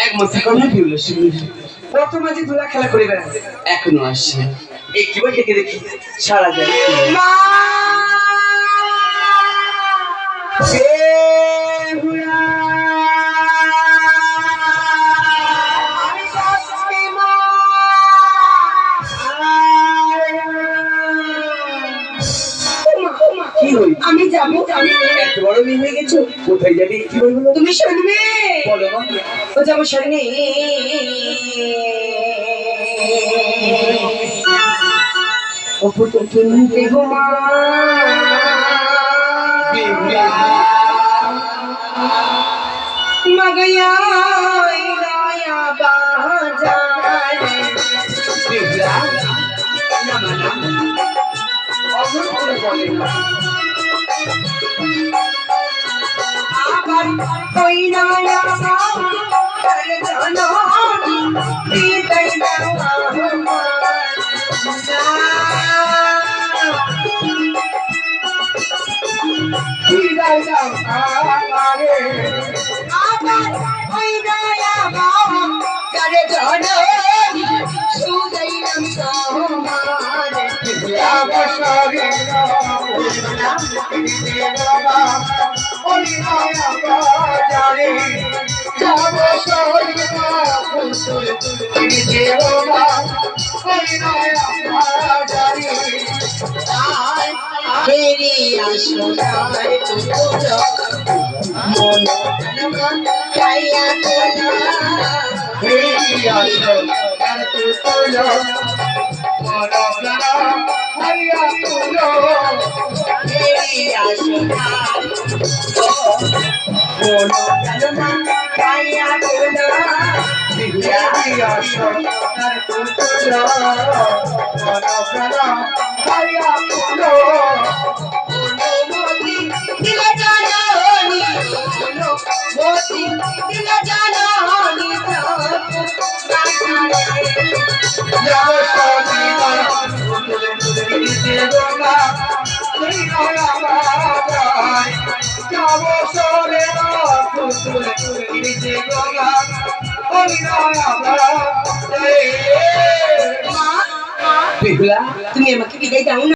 এক মাস এখন বিউলা শুনি কত মাঝে ধুলা খেলা করে বেড়াচ্ছে এখনো আসছে একটিবার ডেকে দেখি সারা যায় মা আমি যাবো এত বড় মেয়ে হয়ে গেছো কোথায় যাবে কি বলবো তুমি শুনবে বলো ও যাবো শুনে ও পুত্র কিনতে গো মা মগয়া রায়া বাজার বিবলা না মানা অমর করে বলে আবার কই রায়া বাজার জানো বিদায় দাও বিদায় দাও আমারে আবার কই রায়া বাজার জানো সুদাইলাম তোমারে আবশরে ওলি রায়া বাজারে যাব সরিনা ফুল তুমি দেওয়া ওলি রায়া বাজারে আয় ফেরি আসো তার পুজো মন মন কাইয়া তোলা ফেরি আসো তার পুজো মন প্রাণ কাইয়া তোলা ফেরি আসো তার মন প্রাণ কাইয়া তোলা ফেরি আসো তার পুজো মন প্রাণ কাইয়া তোলা দিলা জানানি মোতি দিলা জানানি যাও সদিবার তুলে তুলে দিতে গোলা এই নয়া বাজার যাও সরে তুলে তুলে দিতে গোলা ওই নয়া বাজার মা বিহুলা তুমি আমাকে বিদায় দাও না